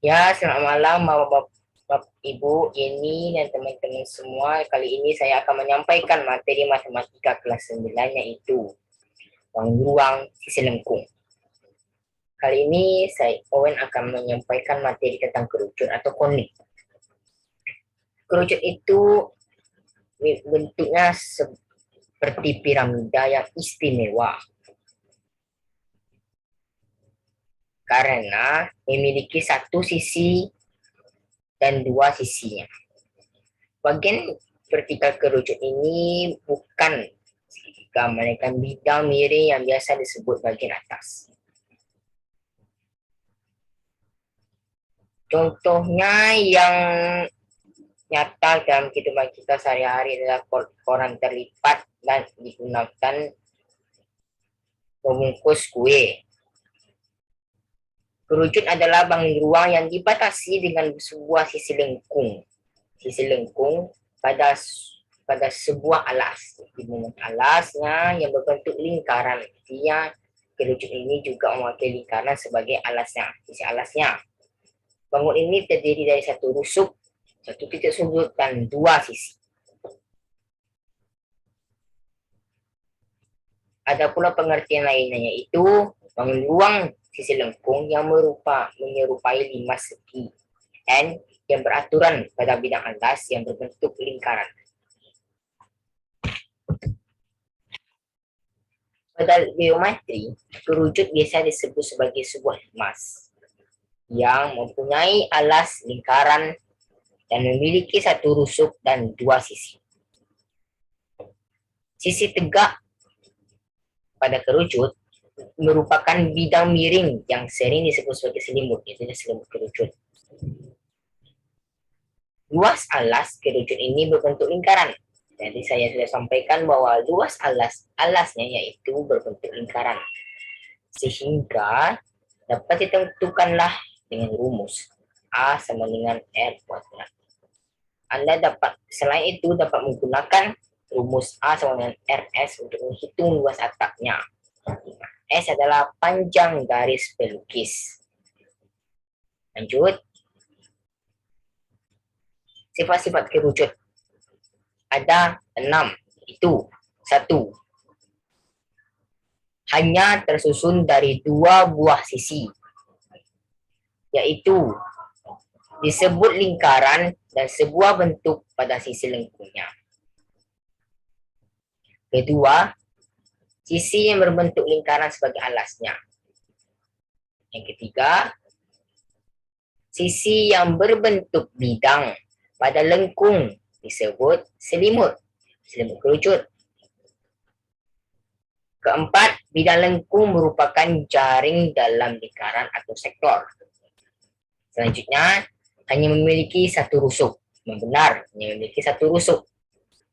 Ya, selamat malam Bapak, Ibu, Yeni, dan teman-teman semua. Kali ini saya akan menyampaikan materi matematika kelas 9, yaitu ruang sisi lengkung. Kali ini Owen akan menyampaikan materi tentang kerucut atau konik. Kerucut itu bentuknya seperti piramida yang istimewa karena memiliki satu sisi dan dua sisinya. Bagian vertikal kerucut ini bukan segitiga, melainkan bidang miring yang biasa disebut bagian atas. Contohnya yang nyata dalam kehidupan kita sehari-hari adalah koran terlipat dan digunakan membungkus kue. Kerucut adalah bangun ruang yang dibatasi dengan sebuah sisi lengkung. Sisi lengkung pada sebuah alas. Di alasnya yang berbentuk lingkaran. Artinya kerucut ini juga mewakili lingkaran sebagai alasnya, sisi alasnya. Bangun ini terdiri dari satu rusuk, satu titik sudut, dan dua sisi. Ada pula pengertian lainnya, yaitu bangun ruang sisi lengkung yang menyerupai 5 segi N yang beraturan pada bidang atas yang berbentuk lingkaran. Pada geometri, kerucut biasa disebut sebagai sebuah mas yang mempunyai alas lingkaran dan memiliki satu rusuk dan dua sisi. Sisi tegak pada kerucut merupakan bidang miring yang sering disebut sebagai selimut, itu selimut kerucut. Luas alas kerucut ini berbentuk lingkaran. Jadi saya sudah sampaikan bahwa luas alasnya yaitu berbentuk lingkaran. Sehingga dapat ditentukanlah dengan rumus A sama dengan R kuadrat. Anda selain itu dapat menggunakan rumus A sama dengan RS untuk menghitung luas atapnya. S adalah panjang garis pelukis. Lanjut. Sifat-sifat kerucut. Ada 6. Itu 1. Hanya tersusun dari 2 buah sisi. Yaitu disebut lingkaran dan sebuah bentuk pada sisi lengkungnya. Kedua, sisi yang berbentuk lingkaran sebagai alasnya. Yang ketiga, sisi yang berbentuk bidang pada lengkung disebut selimut kerucut. Keempat, bidang lengkung merupakan jaring dalam lingkaran atau sektor. Selanjutnya, hanya memiliki satu rusuk. Benar, hanya memiliki satu rusuk.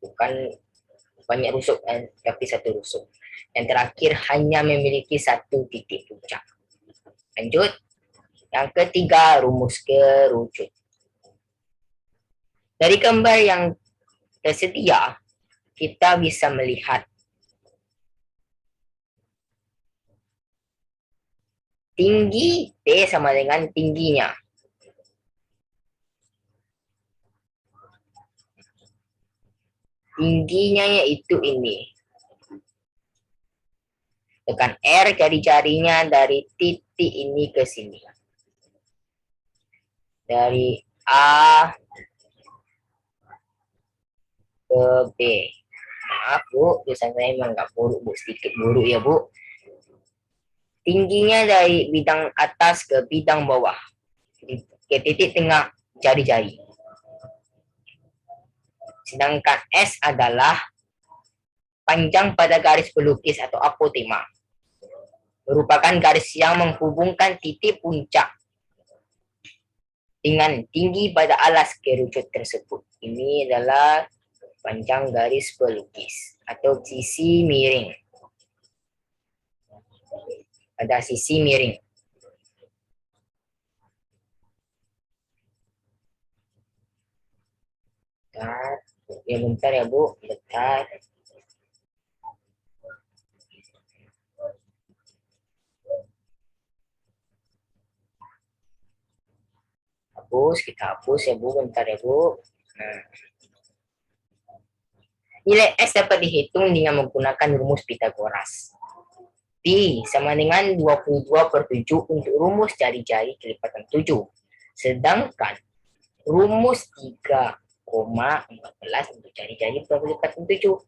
Bukan banyak rusuk, tapi satu rusuk. Yang terakhir, hanya memiliki satu titik puncak. Lanjut. Yang ketiga, rumus kerucut. Dari gambar yang tersedia, kita bisa melihat tinggi T sama dengan tingginya. Tingginya yaitu ini. Tekan R jari-jarinya dari titik ini ke sini. Dari A ke B. Maaf Bu, tulisan saya memang nggak buruk Bu, sedikit buruk ya Bu. Tingginya dari bidang atas ke bidang bawah. Ke titik tengah jari-jari. Sedangkan S adalah panjang pada garis pelukis atau apotema. Merupakan garis yang menghubungkan titik puncak dengan tinggi pada alas kerucut tersebut. Ini adalah panjang garis pelukis atau sisi miring. Ada sisi miring. Bentar, ya bentar ya Bu, bentar. kita hapus ya Bu, bentar ya Bu. Nah, nilai S dapat dihitung dengan menggunakan rumus Pitagoras. Pi sama dengan 22/7 untuk rumus jari-jari kelipatan 7. Sedangkan rumus 3,14 untuk jari-jari kelipatan 7.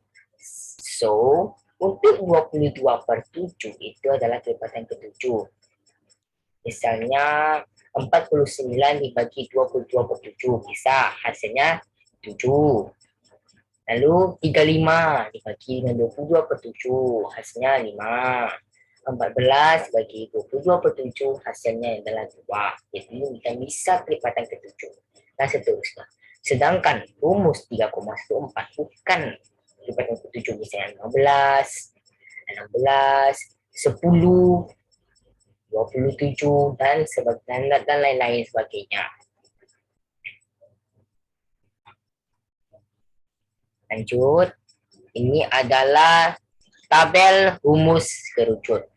So, untuk 22/7 itu adalah kelipatan ke-7. Misalnya 49 dibagi 22/7 bisa hasilnya 7. Lalu 35 dibagi dengan 22/7 hasilnya 5. 14 bagi 22/7 hasilnya adalah 2. Jadi kita bisa kelipatan ke-7. Dan seterusnya. Sedangkan rumus 3,14 bukan kelipatan ke-7, misalnya 16, 10, 27 dan lain-lain sebagainya. Lanjut, ini adalah tabel rumus kerucut.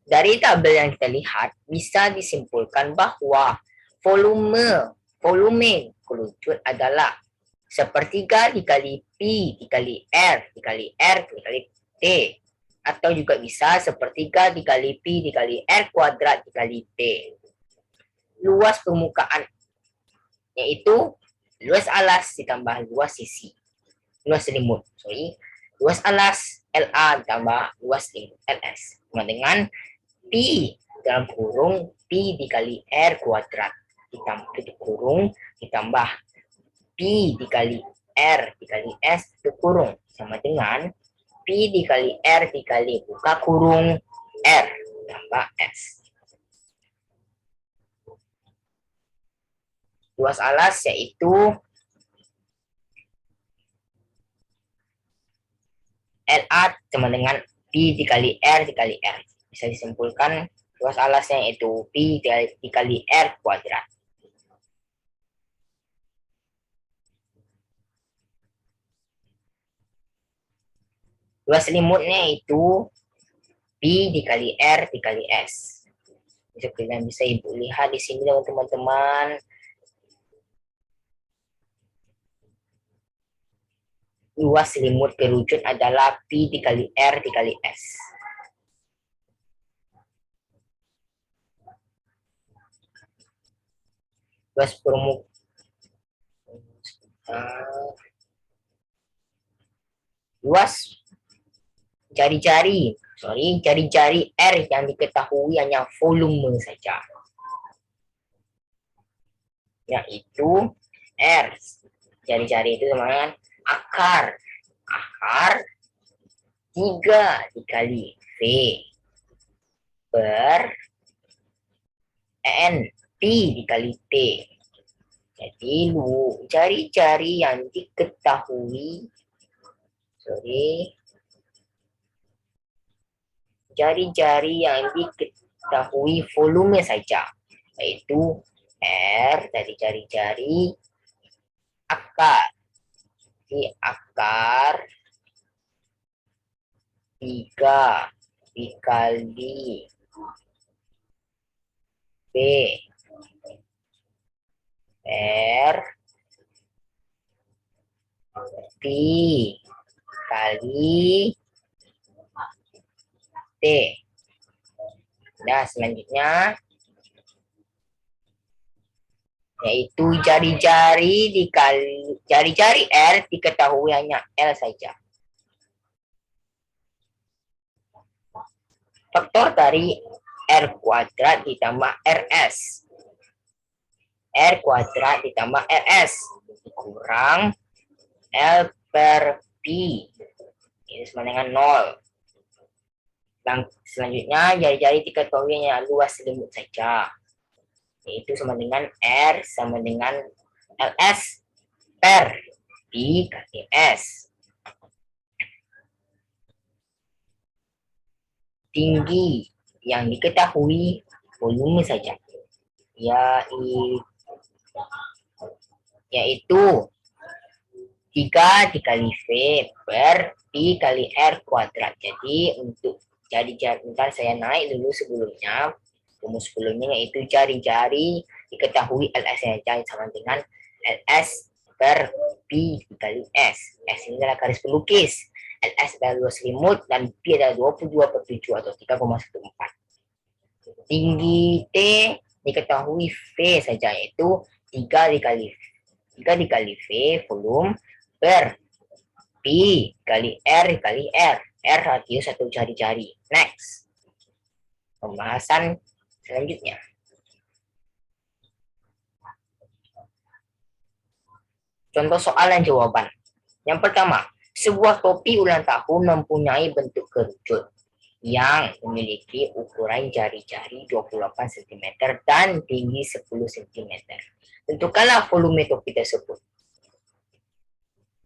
Dari tabel yang kita lihat bisa disimpulkan bahwa volume kerucut adalah sepertiga dikali Pi dikali R dikali T, atau juga bisa sepertiga dikali Pi dikali R kuadrat dikali T. Luas permukaan yaitu luas alas ditambah luas sisi. Luas selimut, luas alas LA ditambah luas selimut LS sama dengan Pi dalam kurung Pi dikali R kuadrat ditambah tutup kurung ditambah Pi dikali R dikali S tutup kurung sama dengan Pi dikali R dikali buka kurung R tambah S. Luas alas yaitu LA sama dengan Pi dikali R dikali R. Bisa disimpulkan luas alasnya yaitu Pi dikali R kuadrat. Luas selimutnya itu Pi dikali R dikali S. Seperti yang bisa Ibu lihat di sini teman-teman. Luas selimut kerucut adalah Pi dikali R dikali S. Luas permukaan luas jari-jari R yang diketahui hanya volume saja, yaitu R jari-jari itu teman-teman akar 3 dikali V per N Pi dikali T. Jadi jari-jari yang diketahui volume saja, yaitu R dari jari-jari akar akar 3 dikali B R Pi kali T. Nah, selanjutnya yaitu jari-jari R diketahui hanya L saja. Faktor dari R kuadrat ditambah RS. R kuadrat ditambah RS kurang L per Pi. Ini sama dengan 0. Dan selanjutnya jari-jari diketahui hanya luas selimut saja. Yaitu sama dengan R sama dengan LS per Pi kali S. Tinggi yang diketahui volume saja, yaitu 3 dikali V per Pi kali R kuadrat. Jadi untuk jari-jari, saya naik dulu sebelumnya, rumus sebelumnya yaitu jari-jari diketahui LS-nya sama dengan LS per P dikali S. S ini adalah garis pelukis. LS adalah luas selimut dan P adalah 22/7 atau 3,14. Tinggi T diketahui V saja, yaitu 3 dikali V volume per P kali R kali R. R radius satu jari-jari. Next. Pembahasan selanjutnya. Contoh soal dan jawaban. Yang pertama, sebuah topi ulang tahun mempunyai bentuk kerucut yang memiliki ukuran jari-jari 28 cm dan tinggi 10 cm. Tentukanlah volume topi tersebut.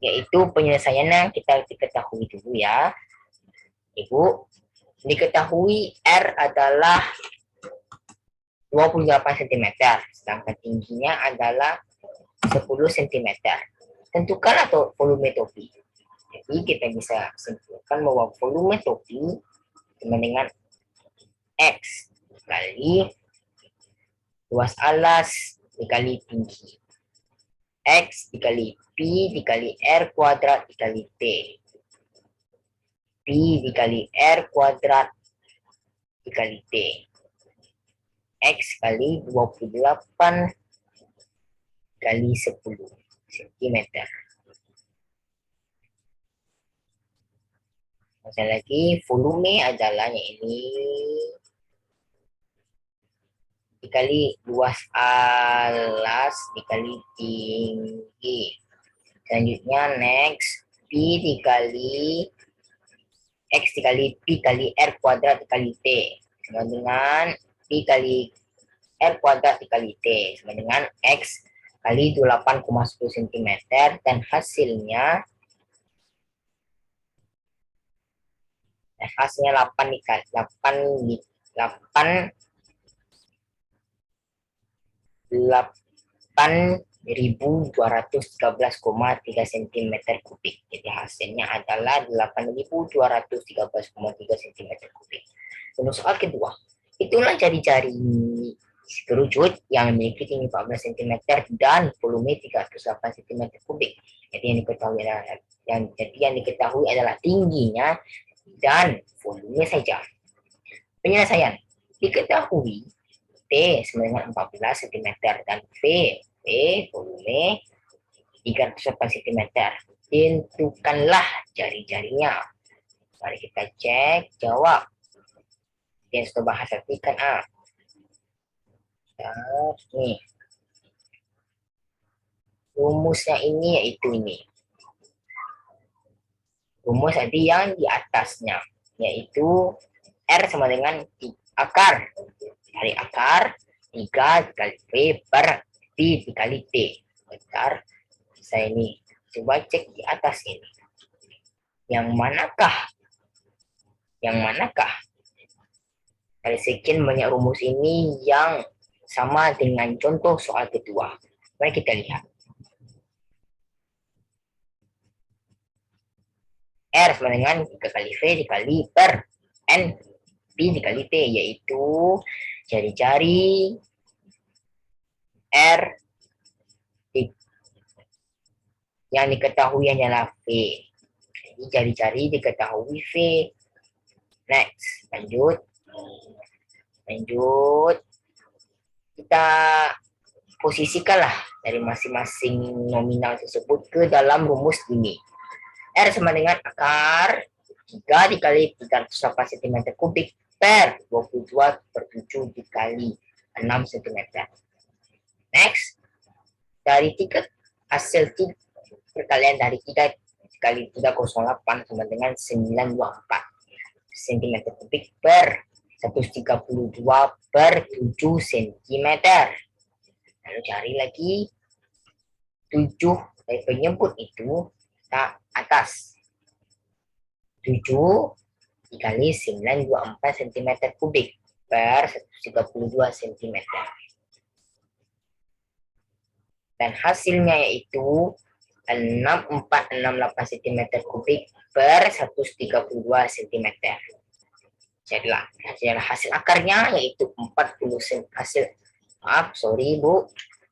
Yaitu penyelesaiannya kita ketahui dulu ya. Ibu, diketahui R adalah 28 cm, sedangkan tingginya adalah 10 cm. Tentukan atau volume topi. Jadi kita bisa simpulkan bahwa volume topi sama dengan X kali luas alas dikali tinggi. X dikali P dikali R kuadrat dikali T. P dikali R kuadrat dikali T. X kali 28 kali 10 cm. Masih lagi, volume adalah ini dikali luas alas dikali tinggi. Selanjutnya next, P dikali X dikali P kali R kuadrat dikali T. Sama dengan P kali R kuadrat dikali T. Sama dengan X kali 28,10 cm. Dan hasilnya 8 dikali 8.213,3 cm kubik. Jadi hasilnya adalah 8.213,3 cm kubik. Untuk soal kedua, itulah jari-jari kerucut yang memiliki tinggi 14 cm dan volume 308 cm kubik. Jadi yang diketahui adalah tingginya dan volume saja. Penyelesaian. Diketahui T sama dengan 14 cm dan V volume 308 cm. Tentukanlah jari-jarinya. Mari kita cek jawab. Yang sudah bahas artikan A. Nih. Rumusnya ini yaitu ini. Rumus tadi yang di atasnya, yaitu R sama dengan akar. Dari akar 3 dikali V per P dikali T. Bentar, saya ini coba cek di atas ini. Yang manakah? Dari sekian banyak rumus ini yang sama dengan contoh soal kedua. Mari kita lihat. R sama dengan 3 kali V dikali per N P dikali T, yaitu jari-jari R yang diketahui hanyalah V. Jadi jari-jari diketahui V. Next, lanjut. Kita posisikanlah dari masing-masing nominal tersebut ke dalam rumus ini. R sama dengan akar 3 dikali 308 cm kubik per 22/7 dikali 6 cm. Next, dari 3 hasil perkalian dari 3 kali 308 sama dengan 924 cm kubik per 132/7 cm. Lalu cari lagi 7 dari penyebut itu ke atas. 7 dikali 924 cm kubik per 132 cm. Dan hasilnya yaitu 6468 cm kubik per 132 cm. Jadilah hasil akarnya yaitu 40 hasil Maaf, sorry Bu.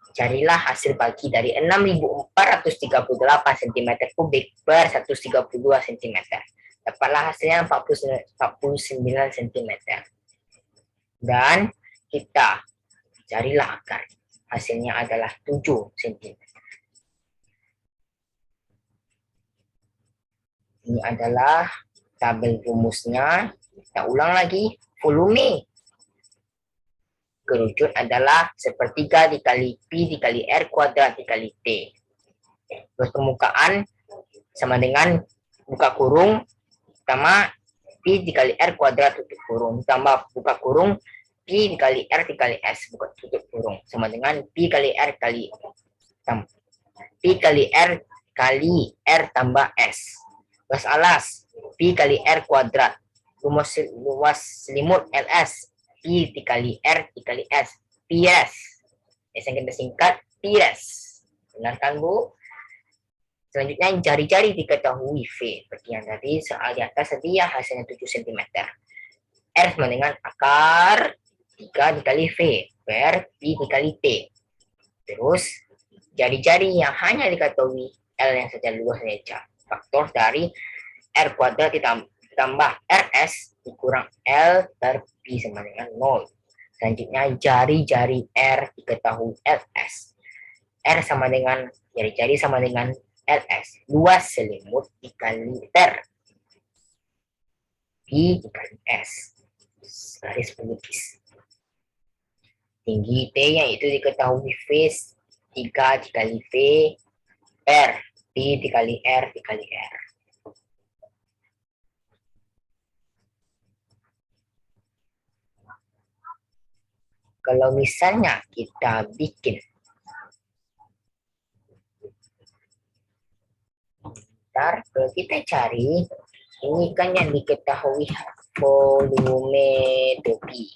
Carilah hasil bagi dari 6.438 cm kubik per 132 cm. Dapatlah hasilnya 49 cm. Dan kita carilah akar. Hasilnya adalah 7 cm. Ini adalah tabel rumusnya. Kita ulang lagi. Volume kerucut adalah sepertiga dikali Pi dikali R kuadrat dikali T. Terus permukaan sama dengan buka kurung sama Pi dikali R kuadrat tutup kurung tambah buka kurung Pi dikali R dikali S buka tutup kurung sama dengan Pi kali R kali Pi kali R kali R tambah S. Luas alas Pi kali R kuadrat. Luas selimut LS Pi dikali R dikali S. Ps. Yang kita singkat Ps. Benar kan Bu? Selanjutnya jari-jari diketahui V. Seperti yang tadi soal di atas tadi ya hasilnya 7 cm. R sama dengan akar 3 dikali V per Pi dikali T. Terus jari-jari yang hanya diketahui L yang saja luas saja. Faktor dari R kuadrat ditambah RS dikurang L per Pi sama dengan 0. Selanjutnya jari-jari R diketahui LS. R sama dengan jari-jari sama dengan LS. Luas selimut dikali ter. Pi dikali S. Garis pelukis. Tinggi T yaitu diketahui V 3 dikali V per Pi dikali R dikali R. Kalau misalnya kita bikin kalau kita cari ini kan yang diketahui volume topi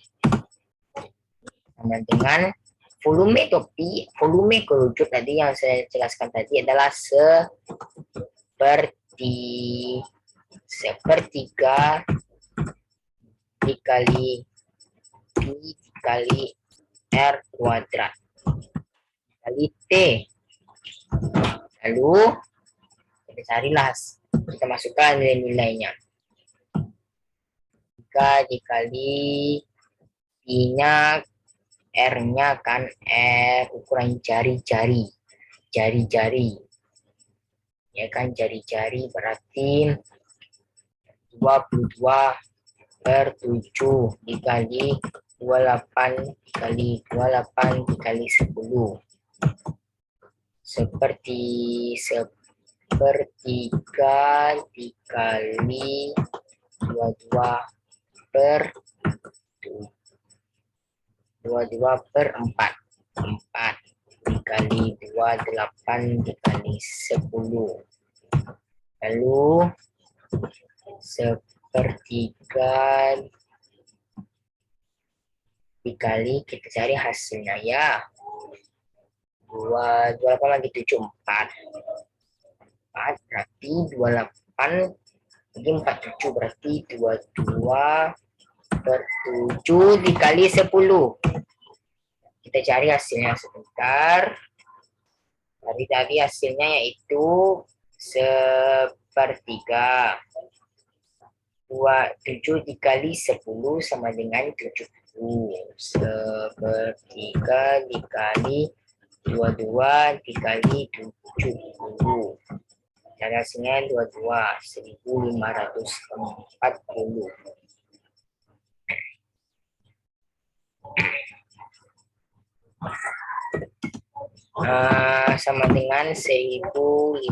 sama dengan volume topi, volume kerucut tadi yang saya jelaskan tadi adalah sepertiga dikali Pi dikali R kuadrat kali T. Lalu kita carilah, kita masukkan nilai-nilainya. 3 dikali Pi-nya, R-nya kan R ukuran jari-jari. Jari-jari. Ya kan jari-jari berarti 22 per 7 dikali 28 dikali 28 dikali 10. Sepertiga dikali 22 per 4. 4 dikali 28 dikali 10. Lalu sepertiga dikali kita cari hasilnya ya. 28 lagi 7 4 berarti 28 lagi 47 berarti 22 per 7 dikali 10. Kita cari hasilnya sebentar. Tadi hasilnya yaitu sepertiga. 7 dikali 10 sama dengan 70. Sepertiga dikali 22 dikali 70. Cara hasilnya 22, 1540. Sama dengan 1540.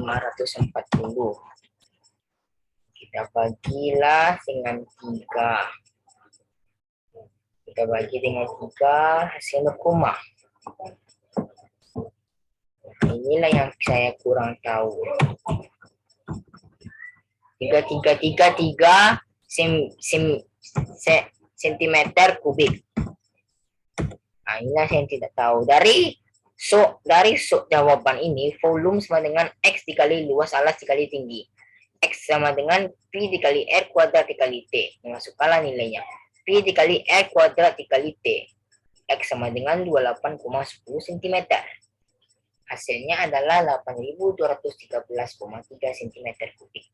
Kita bagilah dengan 3. Kita bagi dengan 3, hasilnya koma. Inilah yang saya kurang tahu. 3 sentimeter kubik. Nah, inilah yang tidak tahu. Dari jawaban ini, volume sama dengan X dikali luas alas dikali tinggi. X sama dengan Pi dikali R kuadrat dikali T. Masukkanlah nilainya. Pi dikali R kuadrat dikali T. X sama dengan 28,10 cm. Hasilnya adalah 8.213,3 cm kubik.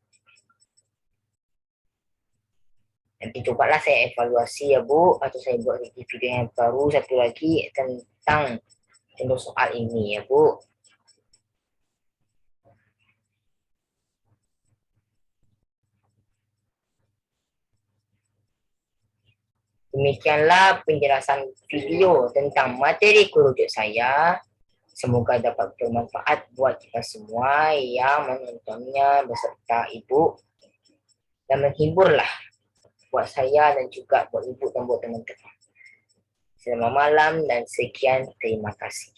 Nanti cobalah saya evaluasi ya Bu, atau saya buat video yang baru satu lagi tentang untuk soal ini ya Bu. Demikianlah penjelasan video tentang materi kurujuk saya. Semoga dapat bermanfaat buat kita semua yang menontonnya beserta Ibu. Dan menghiburlah buat saya dan juga buat Ibu dan buat teman-teman. Selamat malam dan sekian, terima kasih.